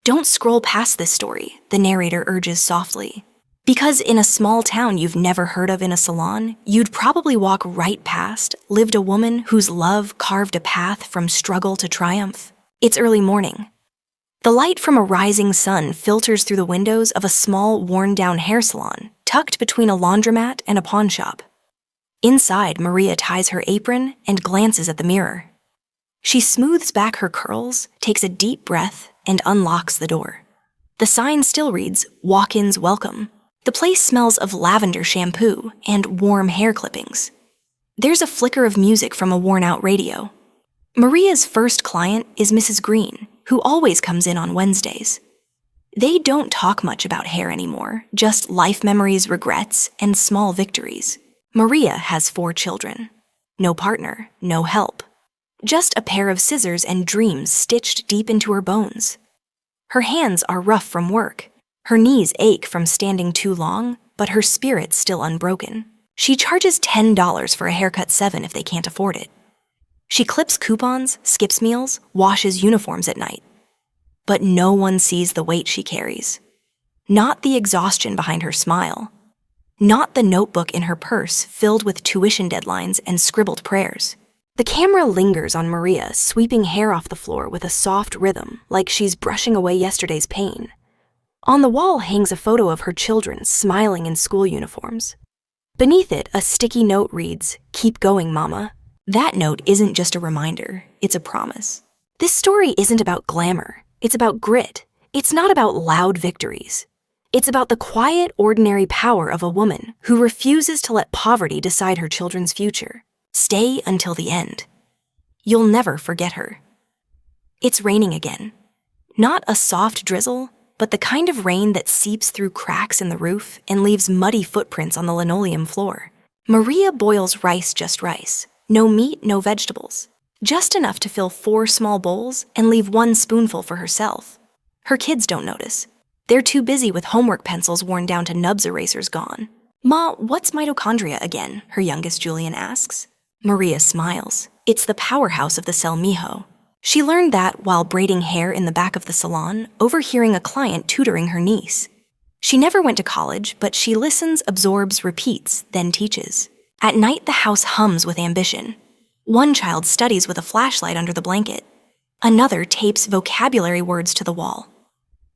Don't scroll past this story, the narrator urges softly. Because in a small town you've never heard of in a salon, you'd probably walk right past lived a woman whose love carved a path from struggle to triumph. It's early morning. The light from a rising sun filters through the windows of a small, worn-down hair salon, tucked between a laundromat and a pawn shop. Inside, Maria ties her apron and glances at the mirror. She smooths back her curls, takes a deep breath, and unlocks the door. The sign still reads, "Walk-ins welcome." The place smells of lavender shampoo and warm hair clippings. There's a flicker of music from a worn-out radio. Maria's first client is Mrs. Green, who always comes in on Wednesdays. They don't talk much about hair anymore, just life memories, regrets, and small victories. Maria has 4 children. No partner, no help. Just a pair of scissors and dreams stitched deep into her bones. Her hands are rough from work. Her knees ache from standing too long, but her spirit's still unbroken. She charges $10 for a haircut 7 if they can't afford it. She clips coupons, skips meals, washes uniforms at night. But no one sees the weight she carries. Not the exhaustion behind her smile. Not the notebook in her purse filled with tuition deadlines and scribbled prayers. The camera lingers on Maria, sweeping hair off the floor with a soft rhythm, like she's brushing away yesterday's pain. On the wall hangs a photo of her children smiling in school uniforms. Beneath it, a sticky note reads, "Keep going, Mama." That note isn't just a reminder, it's a promise. This story isn't about glamour, it's about grit. It's not about loud victories. It's about the quiet, ordinary power of a woman who refuses to let poverty decide her children's future. Stay until the end. You'll never forget her. It's raining again. Not a soft drizzle, but the kind of rain that seeps through cracks in the roof and leaves muddy footprints on the linoleum floor. Maria boils rice, just rice. No meat, no vegetables. Just enough to fill 4 small bowls and leave 1 spoonful for herself. Her kids don't notice. They're too busy with homework pencils worn down to nubs erasers gone. "Ma, what's mitochondria again?" her youngest Julian asks. Maria smiles. It's the powerhouse of the cell mijo. She learned that while braiding hair in the back of the salon, overhearing a client tutoring her niece. She never went to college, but she listens, absorbs, repeats, then teaches. At night, the house hums with ambition. One child studies with a flashlight under the blanket. Another tapes vocabulary words to the wall.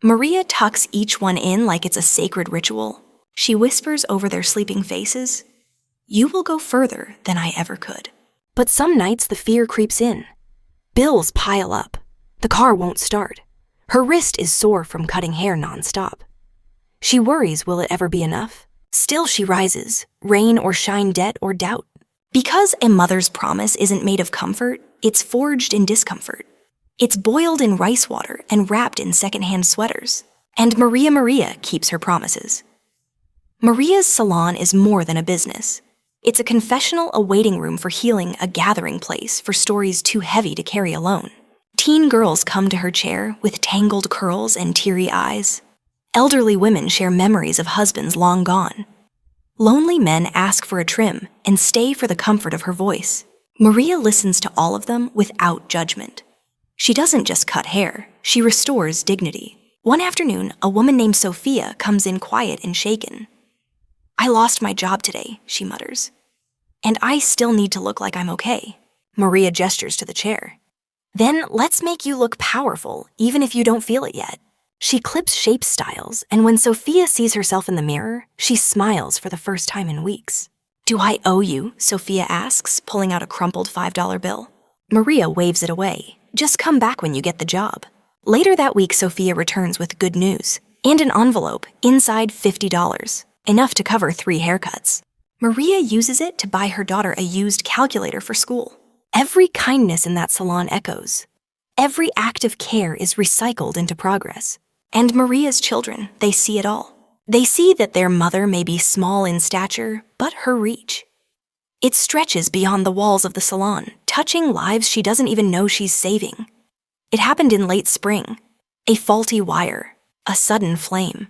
Maria tucks each one in like it's a sacred ritual. She whispers over their sleeping faces, "You will go further than I ever could." But some nights the fear creeps in. Bills pile up. The car won't start. Her wrist is sore from cutting hair nonstop. She worries, will it ever be enough? Still she rises, rain or shine, debt or doubt. Because a mother's promise isn't made of comfort, it's forged in discomfort. It's boiled in rice water and wrapped in secondhand sweaters. And Maria keeps her promises. Maria's salon is more than a business. It's a confessional, a waiting room for healing, a gathering place for stories too heavy to carry alone. Teen girls come to her chair with tangled curls and teary eyes. Elderly women share memories of husbands long gone. Lonely men ask for a trim and stay for the comfort of her voice. Maria listens to all of them without judgment. She doesn't just cut hair, she restores dignity. One afternoon, a woman named Sophia comes in quiet and shaken. "I lost my job today," she mutters. "And I still need to look like I'm okay." Maria gestures to the chair. "Then let's make you look powerful, even if you don't feel it yet." She clips shape styles, and when Sophia sees herself in the mirror, she smiles for the first time in weeks. "Do I owe you?" Sophia asks, pulling out a crumpled $5 bill. Maria waves it away. "Just come back when you get the job." Later that week, Sophia returns with good news and an envelope, inside $50, enough to cover 3 haircuts. Maria uses it to buy her daughter a used calculator for school. Every kindness in that salon echoes. Every act of care is recycled into progress. And Maria's children, they see it all. They see that their mother may be small in stature, but her reach. It stretches beyond the walls of the salon, touching lives she doesn't even know she's saving. It happened in late spring. A faulty wire, a sudden flame.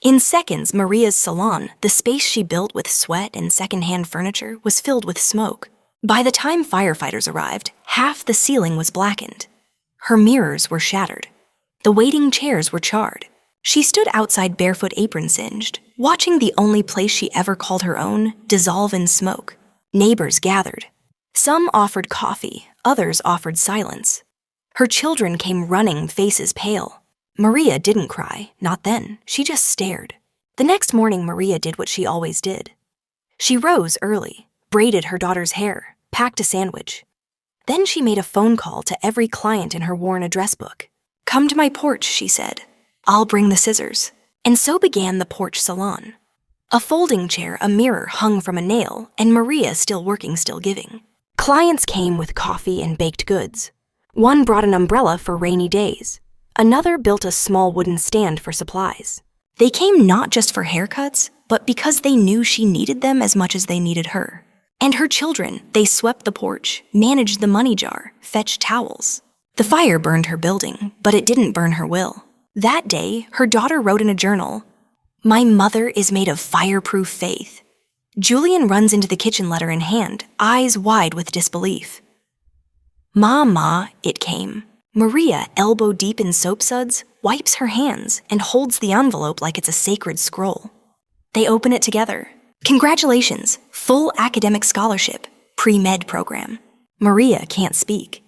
In seconds, Maria's salon, the space she built with sweat and secondhand furniture, was filled with smoke. By the time firefighters arrived, half the ceiling was blackened. Her mirrors were shattered. The waiting chairs were charred. She stood outside, barefoot, apron singed, watching the only place she ever called her own dissolve in smoke. Neighbors gathered. Some offered coffee, others offered silence. Her children came running, faces pale. Maria didn't cry, not then. She just stared. The next morning, Maria did what she always did. She rose early, braided her daughter's hair, packed a sandwich. Then she made a phone call to every client in her worn address book. "Come to my porch," she said. "I'll bring the scissors." And so began the porch salon. A folding chair, a mirror hung from a nail, and Maria still working, still giving. Clients came with coffee and baked goods. One brought an umbrella for rainy days. Another built a small wooden stand for supplies. They came not just for haircuts, but because they knew she needed them as much as they needed her. And her children, they swept the porch, managed the money jar, fetched towels. The fire burned her building, but it didn't burn her will. That day, her daughter wrote in a journal, "My mother is made of fireproof faith." Julian runs into the kitchen, letter in hand, eyes wide with disbelief. "Ma," it came. Maria, elbow deep in soap suds, wipes her hands and holds the envelope like it's a sacred scroll. They open it together. "Congratulations, full academic scholarship, pre-med program." Maria can't speak.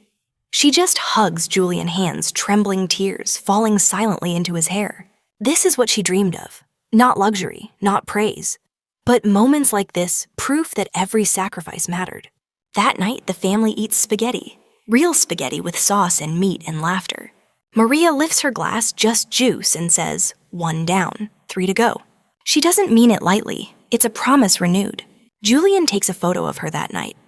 She just hugs Julian, hands, trembling, tears falling silently into his hair. This is what she dreamed of. Not luxury, not praise, but moments like this, proof that every sacrifice mattered. That night, the family eats spaghetti. Real spaghetti with sauce and meat and laughter. Maria lifts her glass, just juice, and says, "1 down, 3 to go." She doesn't mean it lightly. It's a promise renewed. Julian takes a photo of her that night.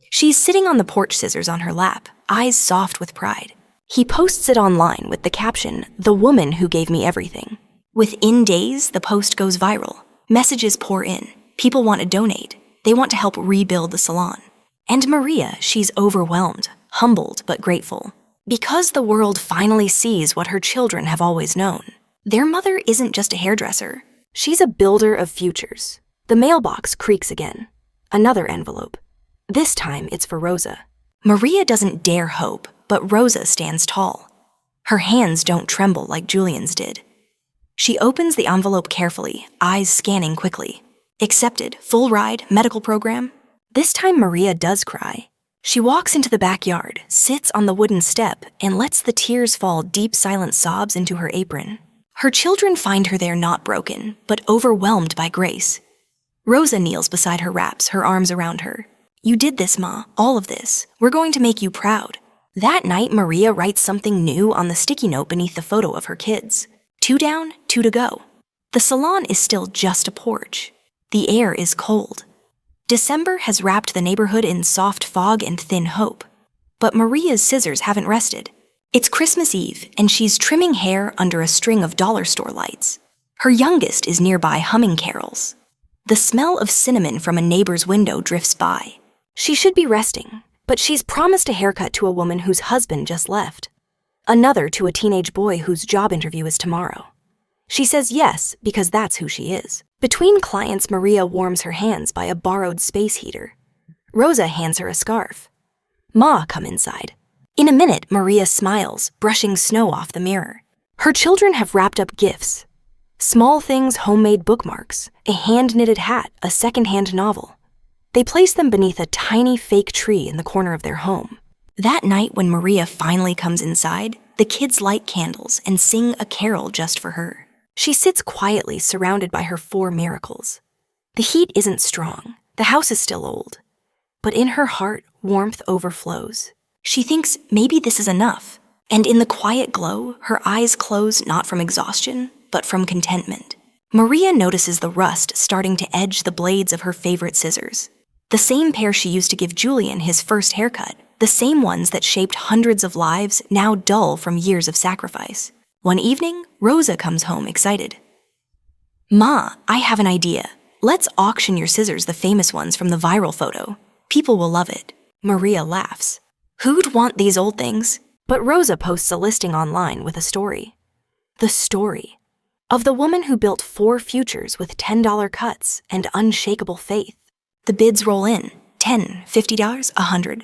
She's sitting on the porch, scissors on her lap, eyes soft with pride. He posts it online with the caption, "The woman who gave me everything." Within days, the post goes viral. Messages pour in. People want to donate. They want to help rebuild the salon. And Maria, she's overwhelmed, humbled but grateful. Because the world finally sees what her children have always known. Their mother isn't just a hairdresser. She's a builder of futures. The mailbox creaks again. Another envelope. This time it's for Rosa. Maria doesn't dare hope, but Rosa stands tall. Her hands don't tremble like Julian's did. She opens the envelope carefully, eyes scanning quickly. Accepted, full ride, medical program. This time Maria does cry. She walks into the backyard, sits on the wooden step, and lets the tears fall, deep silent sobs into her apron. Her children find her there not broken, but overwhelmed by grace. Rosa kneels beside her, wraps her arms around her. "You did this, Ma, all of this. We're going to make you proud." That night, Maria writes something new on the sticky note beneath the photo of her kids. 2 down, 2 to go. The salon is still just a porch. The air is cold. December has wrapped the neighborhood in soft fog and thin hope. But Maria's scissors haven't rested. It's Christmas Eve, and she's trimming hair under a string of dollar store lights. Her youngest is nearby humming carols. The smell of cinnamon from a neighbor's window drifts by. She should be resting, but she's promised a haircut to a woman whose husband just left. Another to a teenage boy whose job interview is tomorrow. She says yes, because that's who she is. Between clients, Maria warms her hands by a borrowed space heater. Rosa hands her a scarf. Ma, come inside. In a minute, Maria smiles, brushing snow off the mirror. Her children have wrapped up gifts. Small things, homemade bookmarks, a hand-knitted hat, a second-hand novel. They place them beneath a tiny fake tree in the corner of their home. That night, when Maria finally comes inside, the kids light candles and sing a carol just for her. She sits quietly, surrounded by her 4 miracles. The heat isn't strong. The house is still old. But in her heart, warmth overflows. She thinks maybe this is enough. And in the quiet glow, her eyes close not from exhaustion, but from contentment. Maria notices the rust starting to edge the blades of her favorite scissors. The same pair she used to give Julian his first haircut. The same ones that shaped hundreds of lives, now dull from years of sacrifice. One evening, Rosa comes home excited. "Ma, I have an idea. Let's auction your scissors, the famous ones from the viral photo. People will love it." Maria laughs. "Who'd want these old things?" But Rosa posts a listing online with a story. The story of the woman who built 4 futures with $10 cuts and unshakable faith. The bids roll in. $10, $50, $100.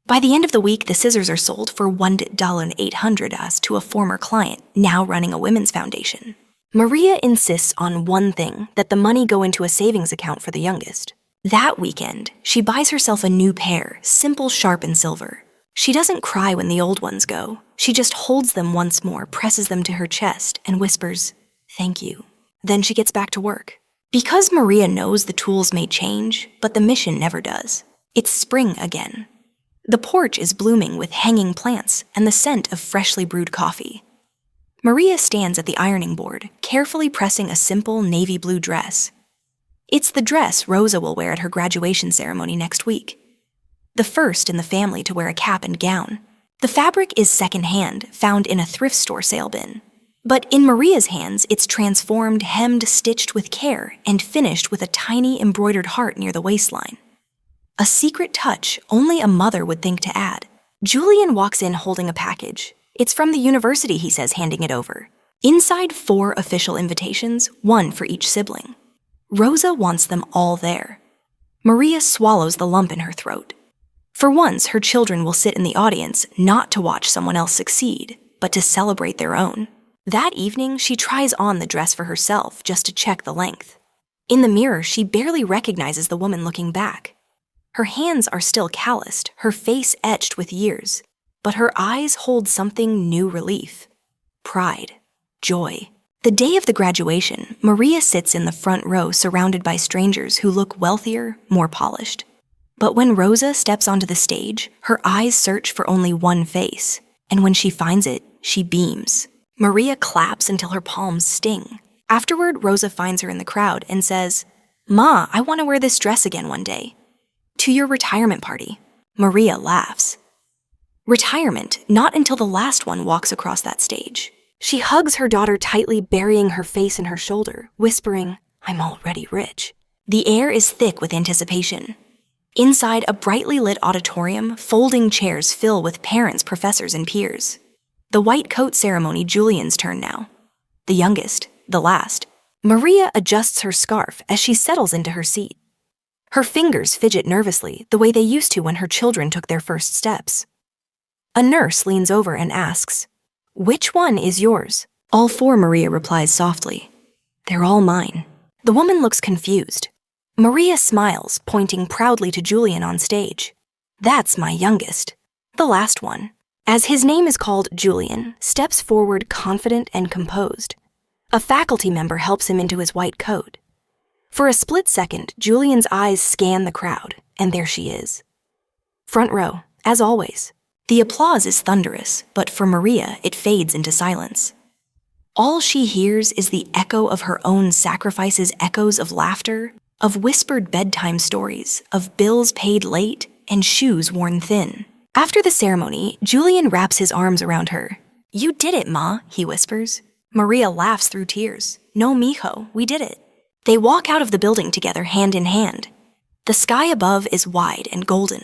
By the end of the week, the scissors are sold for $1.800 to a former client, now running a women's foundation. Maria insists on one thing, that the money go into a savings account for the youngest. That weekend, she buys herself a new pair, simple, sharp, and silver. She doesn't cry when the old ones go. She just holds them once more, presses them to her chest, and whispers, "Thank you." Then she gets back to work. Because Maria knows the tools may change, but the mission never does. It's spring again. The porch is blooming with hanging plants and the scent of freshly brewed coffee. Maria stands at the ironing board, carefully pressing a simple navy blue dress. It's the dress Rosa will wear at her graduation ceremony next week. The first in the family to wear a cap and gown. The fabric is secondhand, found in a thrift store sale bin. But in Maria's hands, it's transformed, hemmed, stitched with care, and finished with a tiny embroidered heart near the waistline. A secret touch only a mother would think to add. Julian walks in holding a package. It's from the university, he says, handing it over. Inside 4 official invitations, 1 for each sibling. Rosa wants them all there. Maria swallows the lump in her throat. For once, her children will sit in the audience not to watch someone else succeed, but to celebrate their own. That evening, she tries on the dress for herself just to check the length. In the mirror, she barely recognizes the woman looking back. Her hands are still calloused, her face etched with years, but her eyes hold something new relief. Pride. Joy. The day of the graduation, Maria sits in the front row surrounded by strangers who look wealthier, more polished. But when Rosa steps onto the stage, her eyes search for only one face, and when she finds it, she beams. Maria claps until her palms sting. Afterward, Rosa finds her in the crowd and says, "Ma, I want to wear this dress again one day." "To your retirement party." Maria laughs. Retirement, not until the last one walks across that stage. She hugs her daughter tightly, burying her face in her shoulder, whispering, "I'm already rich." The air is thick with anticipation. Inside a brightly lit auditorium, folding chairs fill with parents, professors, and peers. The white coat ceremony, Julian's turn now. The youngest, the last. Maria adjusts her scarf as she settles into her seat. Her fingers fidget nervously, the way they used to when her children took their first steps. A nurse leans over and asks, "Which one is yours?" "All 4, Maria replies softly. "They're all mine." The woman looks confused. Maria smiles, pointing proudly to Julian on stage. "That's my youngest." The last one, as his name is called Julian, steps forward confident and composed. A faculty member helps him into his white coat. For a split second, Julian's eyes scan the crowd, and there she is. Front row, as always. The applause is thunderous, but for Maria, it fades into silence. All she hears is the echo of her own sacrifices, echoes of laughter, of whispered bedtime stories, of bills paid late, and shoes worn thin. After the ceremony, Julian wraps his arms around her. "You did it, Ma," he whispers. Maria laughs through tears. "No, mijo, we did it." They walk out of the building together, hand in hand. The sky above is wide and golden.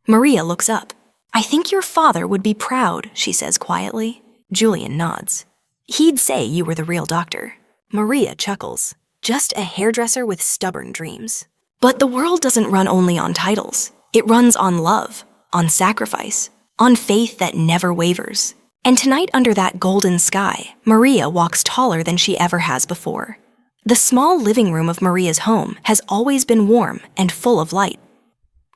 Maria looks up. "I think your father would be proud," she says quietly. Julian nods. "He'd say you were the real doctor." Maria chuckles. Just a hairdresser with stubborn dreams. But the world doesn't run only on titles. It runs on love, on sacrifice, on faith that never wavers. And tonight under that golden sky, Maria walks taller than she ever has before. The small living room of Maria's home has always been warm and full of light.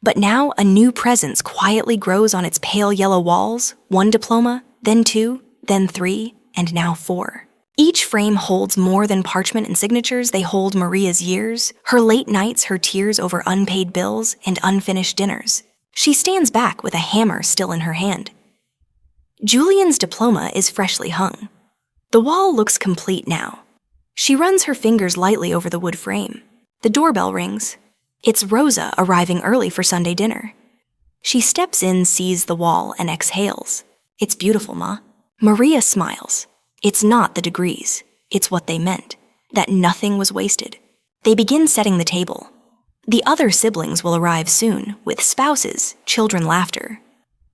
But now a new presence quietly grows on its pale yellow walls, 1 diploma, then 2, then 3, and now 4. Each frame holds more than parchment and signatures. They hold Maria's years, her late nights, her tears over unpaid bills, and unfinished dinners. She stands back with a hammer still in her hand. Julian's diploma is freshly hung. The wall looks complete now. She runs her fingers lightly over the wood frame. The doorbell rings. It's Rosa arriving early for Sunday dinner. She steps in, sees the wall, and exhales. "It's beautiful, Ma." Maria smiles. It's not the degrees. It's what they meant. That nothing was wasted. They begin setting the table. The other siblings will arrive soon, with spouses, children, laughter.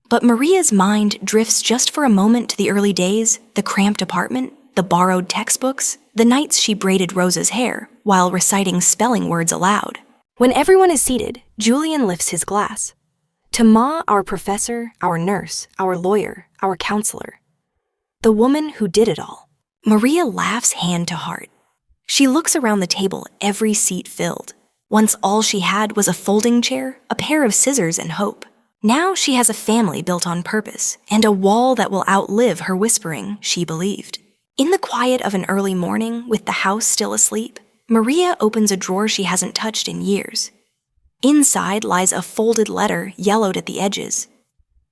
But Maria's mind drifts just for a moment to the early days, the cramped apartment, the borrowed textbooks, the nights she braided Rosa's hair while reciting spelling words aloud. When everyone is seated, Julian lifts his glass. To Ma, our professor, our nurse, our lawyer, our counselor. The woman who did it all. Maria laughs hand to heart. She looks around the table, every seat filled. Once all she had was a folding chair, a pair of scissors, and hope. Now she has a family built on purpose, and a wall that will outlive her whispering, she believed. In the quiet of an early morning, with the house still asleep, Maria opens a drawer she hasn't touched in years. Inside lies a folded letter, yellowed at the edges.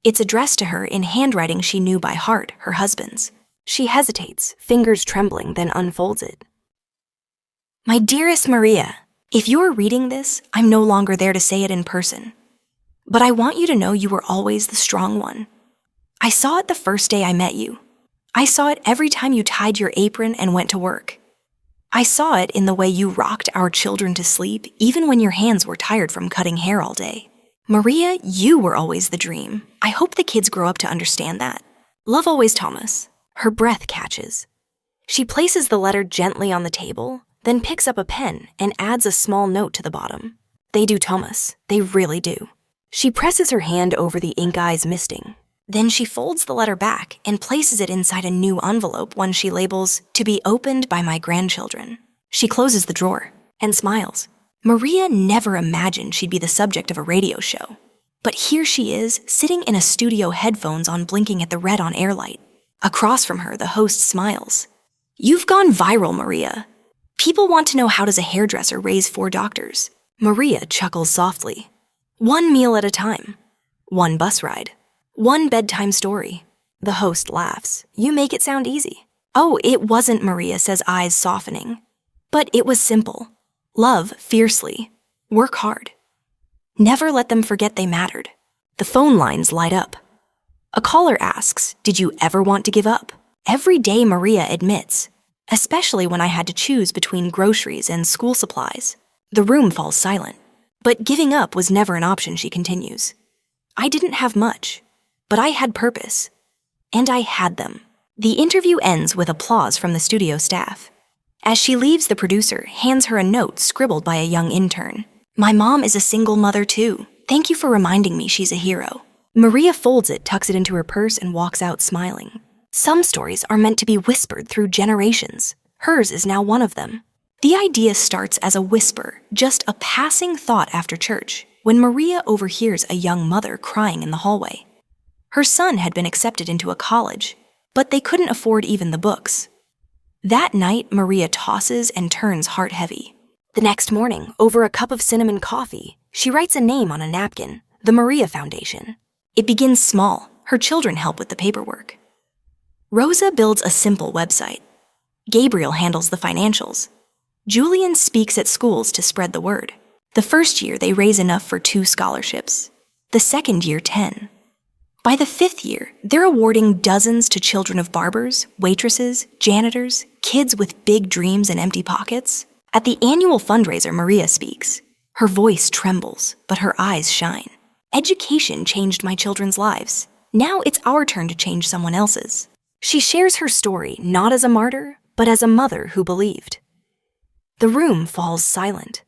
It's addressed to her in handwriting she knew by heart, her husband's. She hesitates, fingers trembling, then unfolds it. My dearest Maria, if you're reading this, I'm no longer there to say it in person. But I want you to know you were always the strong one. I saw it the first day I met you. I saw it every time you tied your apron and went to work. I saw it in the way you rocked our children to sleep, even when your hands were tired from cutting hair all day. Maria, you were always the dream. I hope the kids grow up to understand that. Love always, Thomas. Her breath catches. She places the letter gently on the table, then picks up a pen and adds a small note to the bottom. They do, Thomas. They really do. She presses her hand over the ink eyes misting. Then she folds the letter back and places it inside a new envelope, one she labels, "To be opened by my grandchildren." She closes the drawer and smiles. Maria never imagined she'd be the subject of a radio show. But here she is, sitting in a studio, headphones on, blinking at the red on air light. Across from her, the host smiles. You've gone viral, Maria. People want to know, how does a hairdresser raise 4 doctors? Maria chuckles softly. 1 meal at a time. 1 bus ride. 1 bedtime story. The host laughs. You make it sound easy. Oh, it wasn't, Maria says, eyes softening. But it was simple. Love fiercely. Work hard. Never let them forget they mattered. The phone lines light up. A caller asks, did you ever want to give up? Every day, Maria admits, especially when I had to choose between groceries and school supplies. The room falls silent. But giving up was never an option, she continues. I didn't have much, but I had purpose. And I had them. The interview ends with applause from the studio staff. As she leaves, the producer hands her a note scribbled by a young intern. My mom is a single mother too. Thank you for reminding me she's a hero. Maria folds it, tucks it into her purse, and walks out smiling. Some stories are meant to be whispered through generations. Hers is now one of them. The idea starts as a whisper, just a passing thought after church, when Maria overhears a young mother crying in the hallway. Her son had been accepted into a college, but they couldn't afford even the books. That night, Maria tosses and turns heart-heavy. The next morning, over a cup of cinnamon coffee, she writes a name on a napkin, the Maria Foundation. It begins small. Her children help with the paperwork. Rosa builds a simple website. Gabriel handles the financials. Julian speaks at schools to spread the word. The first year, they raise enough for 2 scholarships. The second year, 10. By the 5th year, they're awarding dozens to children of barbers, waitresses, janitors, kids with big dreams and empty pockets. At the annual fundraiser, Maria speaks. Her voice trembles, but her eyes shine. Education changed my children's lives. Now it's our turn to change someone else's. She shares her story not as a martyr, but as a mother who believed. The room falls silent.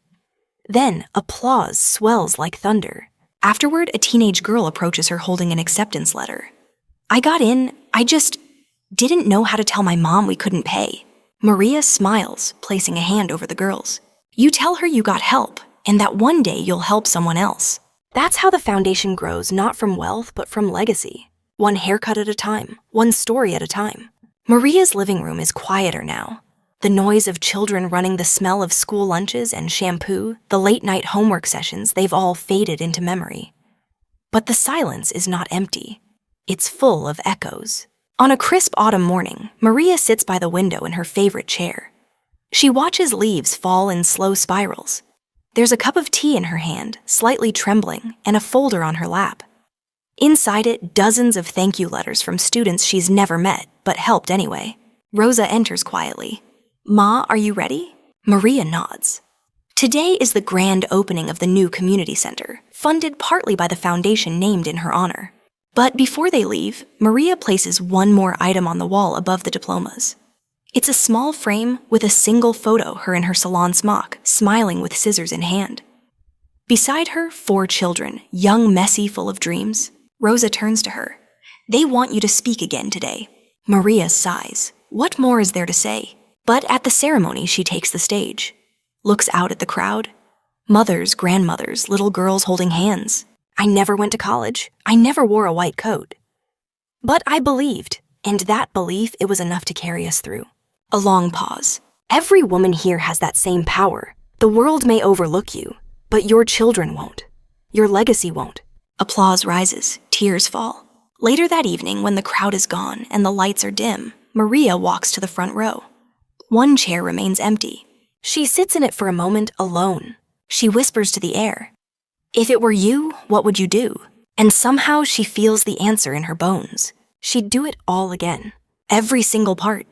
Then applause swells like thunder. Afterward, a teenage girl approaches her holding an acceptance letter. I got in, I just didn't know how to tell my mom we couldn't pay. Maria smiles, placing a hand over the girl's. You tell her you got help, and that one day you'll help someone else. That's how the foundation grows, not from wealth, but from legacy. 1 haircut at a time, 1 story at a time. Maria's living room is quieter now. The noise of children running, the smell of school lunches and shampoo, the late-night homework sessions, they've all faded into memory. But the silence is not empty. It's full of echoes. On a crisp autumn morning, Maria sits by the window in her favorite chair. She watches leaves fall in slow spirals. There's a cup of tea in her hand, slightly trembling, and a folder on her lap. Inside it, dozens of thank you letters from students she's never met, but helped anyway. Rosa enters quietly. Ma, are you ready? Maria nods. Today is the grand opening of the new community center, funded partly by the foundation named in her honor. But before they leave, Maria places one more item on the wall above the diplomas. It's a small frame with a single photo, her in her salon smock, smiling with scissors in hand. Beside her, 4 children, young, messy, full of dreams. Rosa turns to her. They want you to speak again today. Maria sighs. What more is there to say? But at the ceremony, she takes the stage. Looks out at the crowd. Mothers, grandmothers, little girls holding hands. I never went to college. I never wore a white coat. But I believed, and that belief, it was enough to carry us through. A long pause. Every woman here has that same power. The world may overlook you, but your children won't. Your legacy won't. Applause rises, tears fall. Later that evening, when the crowd is gone and the lights are dim, Maria walks to the front row. One chair remains empty. She sits in it for a moment alone. She whispers to the air. If it were you, what would you do? And somehow she feels the answer in her bones. She'd do it all again. Every single part.